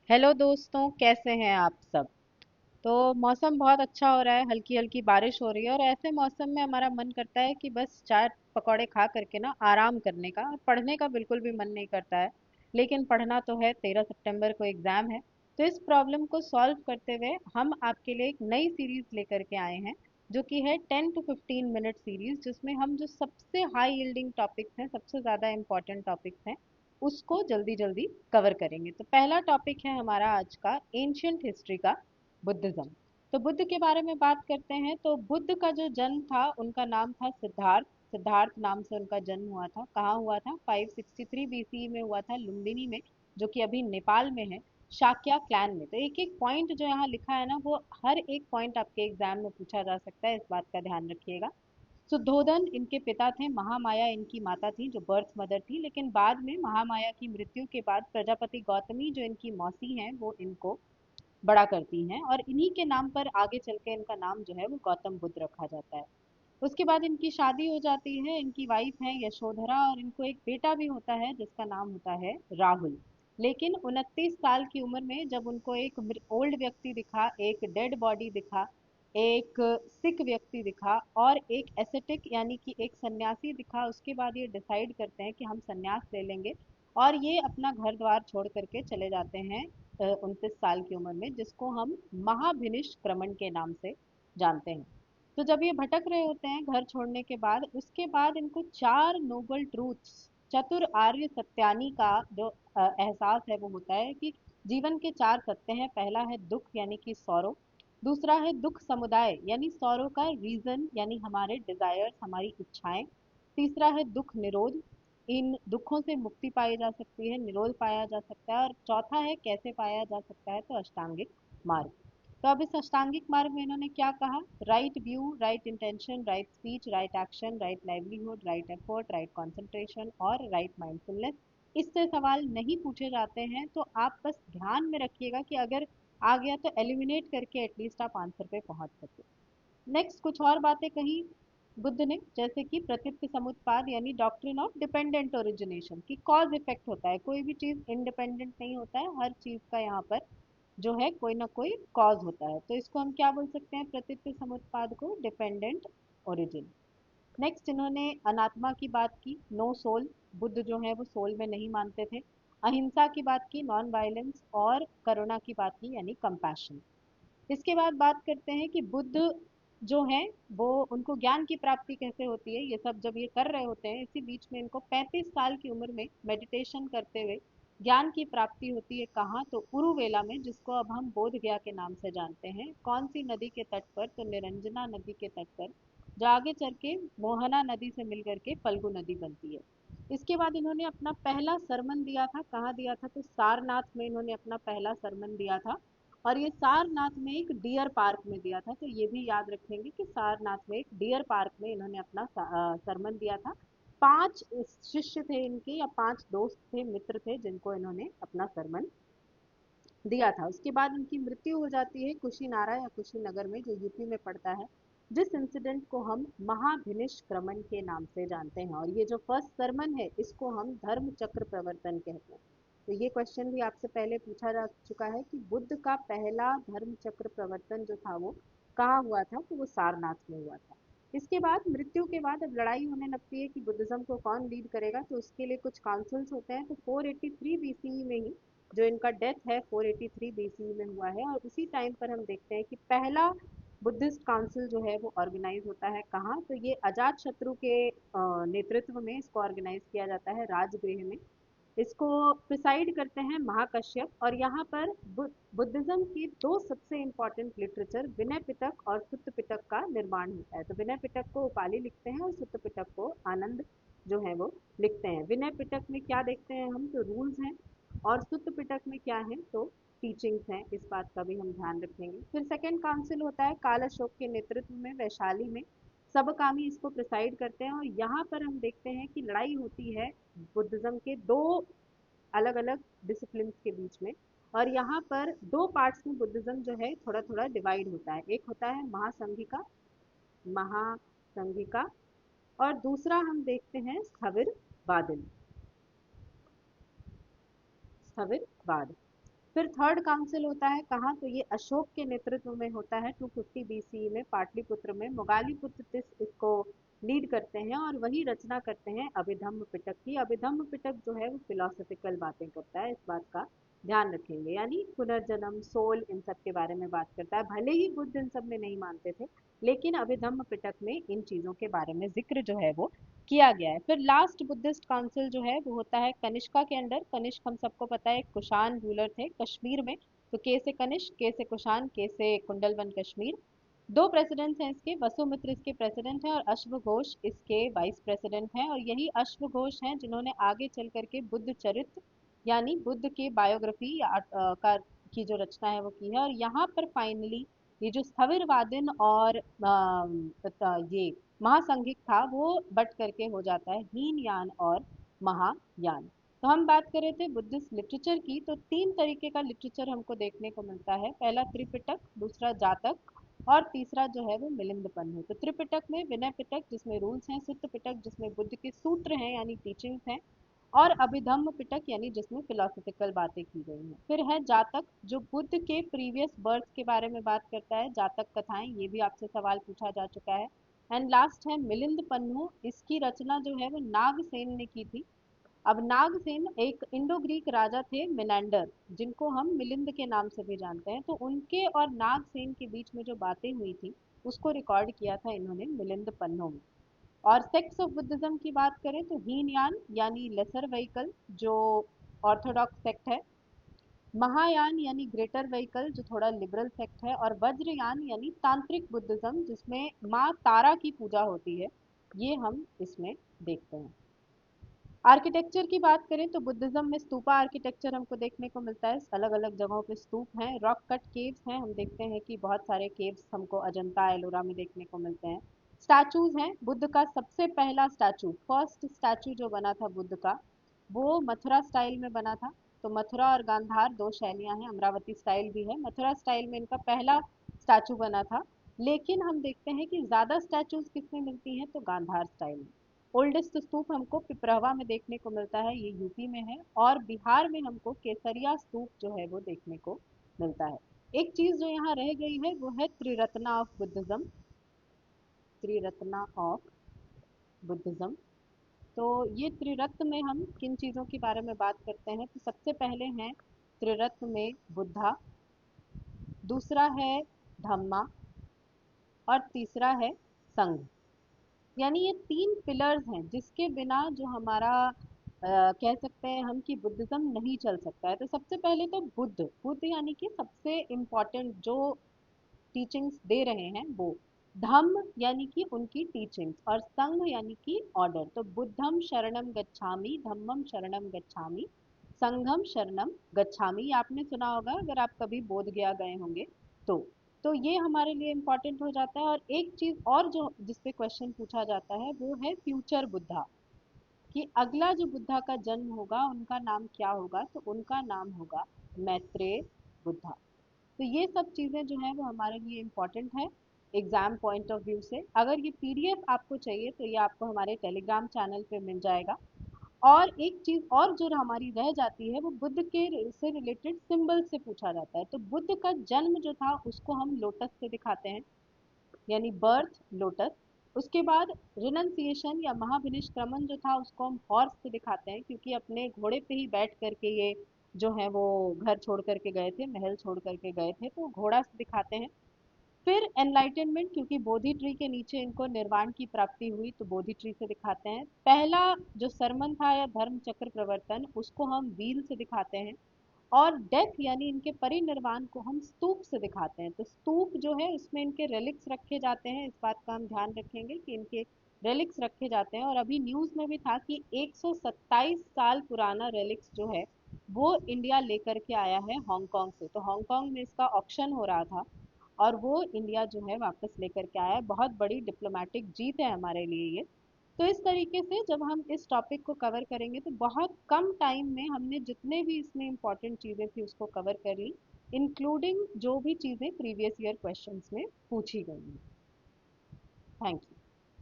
Hello दोस्तों, कैसे हैं आप सब। तो मौसम बहुत अच्छा हो रहा है, हल्की हल्की बारिश हो रही है और ऐसे मौसम में हमारा मन करता है कि बस चाय पकौड़े खा करके ना आराम करने का, और पढ़ने का बिल्कुल भी मन नहीं करता है। लेकिन पढ़ना तो है, 13 सितंबर को एग्जाम है। तो इस प्रॉब्लम को सॉल्व करते हुए हम आपके लिए एक नई सीरीज लेकर के आए हैं, जो कि है 10 to 15 मिनट सीरीज, जिसमें हम जो सबसे हाई यील्डिंग टॉपिक्स हैं, सबसे ज़्यादा इंपॉर्टेंट टॉपिक्स हैं, उसको जल्दी जल्दी कवर करेंगे। तो पहला टॉपिक है हमारा आज का एंशियंट हिस्ट्री का, बुद्धिज्म। तो बुद्ध के बारे में बात करते हैं। तो बुद्ध का जो जन्म था, उनका नाम था सिद्धार्थ। सिद्धार्थ नाम से उनका जन्म हुआ था। कहाँ हुआ था? 563 बीसी में हुआ था, लुम्बिनी में, जो कि अभी नेपाल में है, शाक्या क्लैन में। तो एक एक पॉइंट जो यहाँ लिखा है ना, वो हर एक पॉइंट आपके एग्जाम में पूछा जा सकता है, इस बात का ध्यान रखिएगा। सुद्धोधन इनके पिता थे, महामाया इनकी माता थी, जो बर्थ मदर थी। लेकिन बाद में महामाया की मृत्यु के बाद प्रजापति गौतमी, जो इनकी मौसी हैं, वो इनको बड़ा करती हैं, और इन्हीं के नाम पर आगे चल के इनका नाम जो है वो गौतम बुद्ध रखा जाता है। उसके बाद इनकी शादी हो जाती है, इनकी वाइफ है यशोधरा, और इनको एक बेटा भी होता है जिसका नाम होता है राहुल। लेकिन 29 साल की उम्र में जब उनको एक ओल्ड व्यक्ति दिखा, एक डेड बॉडी दिखा, एक सिक व्यक्ति दिखा, और एक एसेटिक यानी कि एक सन्यासी दिखा, उसके बाद ये डिसाइड करते हैं कि हम सन्यास ले लेंगे, और ये अपना घर द्वार छोड़ करके चले जाते हैं 29 साल की उम्र में, जिसको हम महाभिनिष्क्रमण के नाम से जानते हैं। तो जब ये भटक रहे होते हैं घर छोड़ने के बाद, उसके बाद इनको चार नोबल ट्रूथ्स, चतुर आर्य सत्यानी का जो एहसास है, वो होता है कि जीवन के चार सत्य हैं। पहला है दुख यानी कि सॉरो, दूसरा है दुख समुदाय यानी सॉरो का रीजन यानी हमारे डिजायर्स, हमारी इच्छाएं, तीसरा है दुख निरोध, इन दुखों से मुक्ति पाई जा सकती है, निरोध पाया जा सकता है, और चौथा है कैसे पाया जा सकता है, तो अष्टांगिक मार्ग। तो अब इस अष्टांगिक मार्ग में इन्होंने क्या कहा? Right view, right intention, right speech, right action, right livelihood, right effort, right concentration और राइट माइंडफुलनेस। इससे सवाल नहीं पूछे जाते हैं, तो आप बस ध्यान में रखिएगा कि अगर आ गया तो एलिमिनेट करके एटलीस्ट आप आंसर पे पहुंच सके। नेक्स्ट कुछ और बातें कही बुद्ध ने, जैसे कि प्रतीत्व समुत्पाद यानी डॉक्ट्रिन ऑफ डिपेंडेंट ओरिजिनेशन, की कॉज इफेक्ट होता है, कोई भी चीज इंडिपेंडेंट नहीं होता है, हर चीज का यहाँ पर जो है कोई ना कोई कॉज होता है। तो इसको हम क्या बोल सकते हैं? प्रतीत्व समुत्पाद को डिपेंडेंट ओरिजिन। नेक्स्ट इन्होंने अनात्मा की बात की, नो सोल, बुद्ध जो है वो सोल में नहीं मानते थे। अहिंसा की बात की, नॉन वायलेंस, और करुणा की बात की यानी कंपैशन। इसके बाद बात करते हैं कि बुद्ध जो है वो, उनको ज्ञान की प्राप्ति कैसे होती है। ये सब जब ये कर रहे होते हैं, इसी बीच में इनको 35 साल की उम्र में मेडिटेशन करते हुए ज्ञान की प्राप्ति होती है। कहाँ? तो उरुवेला में, जिसको अब हम बोध गया के नाम से जानते हैं। कौन सी नदी के तट पर? तो निरंजना नदी के तट पर, जो आगे चल के मोहना नदी से मिल करके फल्गु नदी बनती है। इसके बाद इन्होंने अपना पहला सरमन दिया था। कहाँ दिया था? तो सारनाथ में इन्होंने अपना पहला सरमन दिया था, और ये सारनाथ में एक डियर पार्क में दिया था। तो ये भी याद रखेंगे कि सारनाथ में एक डियर पार्क में इन्होंने अपना सरमन दिया था। पांच शिष्य थे इनके, या पांच दोस्त थे, मित्र थे, जिनको इन्होंने अपना सरमन दिया था। उसके बाद इनकी मृत्यु हो जाती है कुशीनारा या कुशीनगर में, जो यूपी में पड़ता है, जिस इंसिडेंट को हम महाभिनिष्क्रमण के नाम से जानते हैं। और ये जो फर्स्ट सरमन है, इसको हम धर्म चक्र प्रवर्तन कहते हैं। तो ये क्वेश्चन भी आपसे पहले पूछा जा चुका है कि बुद्ध का पहला धर्म चक्र प्रवर्तन जो था वो कहाँ हुआ था? तो वो सारनाथ में हुआ था। इसके बाद मृत्यु के बाद अब लड़ाई होने लगती है कि बुद्धिज्म को कौन लीड करेगा। तो उसके लिए कुछ काउंसिल्स होते हैं। तो 483 बीसीई में ही जो इनका डेथ है, 483 बीसीई में हुआ है, और उसी टाइम पर हम देखते हैं कि पहला बुद्धिस्ट काउंसिल जो है वो ऑर्गेनाइज होता है। कहाँ? तो ये अजात शत्रु के नेतृत्व में इसको ऑर्गेनाइज किया जाता है राजगृह में। इसको प्रिसाइड करते हैं महाकश्यप, और यहाँ पर बुद्धिज्म की दो सबसे इंपॉर्टेंट लिटरेचर, विनय पिटक और सुत्त पिटक का निर्माण होता है। तो विनय पिटक को उपाली लिखते हैं, और सुत्त पिटक को आनंद जो है वो लिखते हैं। विनय पिटक में क्या देखते हैं हम? तो रूल्स हैं, और सुत्त पिटक में क्या है? तो टीचिंग्स हैं। इस बात का भी हम ध्यान रखेंगे। फिर सेकेंड काउंसिल होता है काल अशोक के नेतृत्व में, वैशाली में। सबकामी इसको प्रिसाइड करते हैं, और यहाँ पर हम देखते हैं कि लड़ाई होती है बुद्धिज्म के दो अलग अलग डिसिप्लिन के बीच में। और यहाँ पर दो पार्ट्स में बुद्धिज्म जो है थोड़ा थोड़ा डिवाइड होता है। एक होता है महासंघिका, महासंघिका, और दूसरा हम देखते हैं स्थविरवाद। स्थविरवाद। फिर थर्ड काउंसिल होता है कहाँ, तो ये अशोक के नेतृत्व में होता है 250 बीसी में पाटलिपुत्र में। मोगालीपुत्र तिस इसको लीड करते हैं और वही रचना करते हैं अभिधम्म पिटक की। अभिधम्म पिटक जो है वो फिलोसफिकल बातें करता है, इस बात का ध्यान रखेंगे, यानी पुनर्जन्म, सोल, इन सब के बारे में बात करता है। भले ही बुद्ध इन सब में नहीं मानते थे, लेकिन अभिधम्म पिटक में इन चीजों के बारे में जिक्र जो है वो किया गया है। फिर लास्ट बुद्धिस्ट काउंसिल जो है वो होता है कनिष्का के अंडर। कनिष्क हम सबको पता है, एक कुषाण रूलर थे कश्मीर में। तो के से कनिष्क, के से कुषाण, के से कुंडलवन कश्मीर। दो प्रेसिडेंट्स हैं इसके, वसुमित्र इसके प्रेसिडेंट हैं और अश्वघोष इसके वाइस प्रेसिडेंट हैं। और यही अश्वघोष हैं जिन्होंने आगे चल करके बुद्ध चरित्र यानी बुद्ध के बायोग्राफी का की जो रचना है वो की है। और यहाँ पर फाइनली ये जो स्थविरवादन और ये महासंघिक था वो बट करके हो जाता है हीनयान और महायान। तो हम बात कर रहे थे बुद्धिस्ट लिटरेचर की, तो तीन तरीके का लिटरेचर हमको देखने को मिलता है। पहला त्रिपिटक, दूसरा जातक और तीसरा जो है वो मिलिंद पन्नु। तो त्रिपिटक में विनय पिटक जिसमें रूल्स हैं, सुत्त पिटक जिसमें बुद्ध के सूत्र हैं यानी टीचिंग्स हैं, और अभिधम्म पिटक यानी जिसमें फिलोसफिकल बातें की गई हैं। फिर है जातक जो बुद्ध के प्रीवियस बर्थ के बारे में बात करता है, जातक कथाएं, ये भी आपसे सवाल पूछा जा चुका है। एंड लास्ट है मिलिंद पन्नु, इसकी रचना जो है वो नागसेन ने की थी। अब नागसेन एक इंडो ग्रीक राजा थे मिनेंडर, जिनको हम मिलिंद के नाम से भी जानते हैं। तो उनके और नागसेन के बीच में जो बातें हुई थी उसको रिकॉर्ड किया था इन्होंने मिलिंद पन्नों में। और सेक्ट्स ऑफ बुद्धिज्म की बात करें तो हीनयान यानी लेसर व्हीकल जो ऑर्थोडॉक्स सेक्ट है, महायान यानी ग्रेटर व्हीकल जो थोड़ा लिबरल सेक्ट है, और वज्रयान यानी तांत्रिक बुद्धिज्म जिसमें माँ तारा की पूजा होती है, ये हम इसमें देखते हैं। आर्किटेक्चर की बात करें तो बुद्धिज्म में स्तूपा आर्किटेक्चर हमको देखने को मिलता है, अलग अलग जगहों पे स्तूप हैं। रॉक कट केव्स हैं, हम देखते हैं कि बहुत सारे केव्स हमको अजंता एलोरा में देखने को मिलते हैं। स्टैचूज हैं, बुद्ध का सबसे पहला स्टैचू, फर्स्ट स्टैचू जो बना था बुद्ध का, वो मथुरा स्टाइल में बना था। तो मथुरा और गांधार दो शैलियां हैं, अमरावती स्टाइल भी है। मथुरा स्टाइल में इनका पहला स्टैचू बना था। लेकिन हम देखते हैं कि ज्यादा स्टैचूज किसमें मिलती हैं, तो गांधार स्टाइल में। ओल्डेस्ट स्तूप हमको पिपरहवा में देखने को मिलता है, ये यूपी में है। और बिहार में हमको केसरिया स्तूप जो है वो देखने को मिलता है। एक चीज जो यहाँ रह गई है वो है Triratna of Buddhism. Triratna of Buddhism, तो ये त्रिरत्न में हम किन चीजों के बारे में बात करते हैं, तो सबसे पहले हैं त्रिरत्न में बुद्धा, दूसरा है धम्मा, और तीसरा है संघ। यानी ये तीन पिलर्स हैं जिसके बिना जो हमारा कह सकते हैं हम कि बुद्धिज्म नहीं चल सकता है। तो सबसे पहले तो बुद्ध, बुद्ध यानी कि सबसे इम्पोर्टेंट जो टीचिंग्स दे रहे हैं वो। धम्म यानी कि उनकी टीचिंग्स, और संघ यानी कि ऑर्डर। तो बुद्धम शरणम गच्छामि, धम्मम शरणम गच्छामि, संघम शरणम गच्छामि, आपने सुना होगा अगर आप कभी बोध गया गए होंगे तो। तो ये हमारे लिए इम्पोर्टेंट हो जाता है। और एक चीज और जो जिस पे क्वेश्चन पूछा जाता है वो है फ्यूचर बुद्धा, कि अगला जो बुद्धा का जन्म होगा उनका नाम क्या होगा, तो उनका नाम होगा मैत्रेय बुद्धा। तो ये सब चीज़ें जो हैं वो हमारे लिए इम्पोर्टेंट है एग्जाम पॉइंट ऑफ व्यू से। अगर ये पीडीएफ आपको चाहिए तो ये आपको हमारे टेलीग्राम चैनल पे मिल जाएगा। और एक चीज और जो हमारी रह जाती है वो बुद्ध के से रिलेटेड सिंबल से पूछा जाता है। तो बुद्ध का जन्म जो था उसको हम लोटस से दिखाते हैं, यानी बर्थ लोटस। उसके बाद रिनंसिएशन या महाभिनिष्क्रमण जो था उसको हम हॉर्स से दिखाते हैं, क्योंकि अपने घोड़े पे ही बैठ करके ये जो है वो घर छोड़ करके गए थे, महल छोड़ करके गए थे, तो घोड़ा से दिखाते हैं। फिर एनलाइटनमेंट, क्योंकि बोधि ट्री के नीचे इनको निर्वाण की प्राप्ति हुई, तो बोधि ट्री से दिखाते हैं। पहला जो सरमन था या धर्म चक्र प्रवर्तन, उसको हम व्हील से दिखाते हैं। और डेथ यानी इनके परिनिर्वाण को हम स्तूप से दिखाते हैं। तो स्तूप जो है उसमें इनके रेलिक्स रखे जाते हैं, इस बात का हम ध्यान रखेंगे कि इनके रेलिक्स रखे जाते हैं। और अभी न्यूज में भी था कि 127 साल पुराना रेलिक्स जो है वो इंडिया लेकर के आया है हांगकांग से। तो हांगकांग में इसका ऑक्शन हो रहा था और वो इंडिया जो है वापस लेकर के आया है। बहुत बड़ी डिप्लोमेटिक जीत है हमारे लिए ये। तो इस तरीके से जब हम इस टॉपिक को कवर करेंगे तो बहुत कम टाइम में हमने जितने भी इसमें इम्पोर्टेंट चीज़ें थी उसको कवर कर ली, इंक्लूडिंग जो भी चीज़ें प्रीवियस ईयर क्वेश्चंस में पूछी गई हैं। Thank you.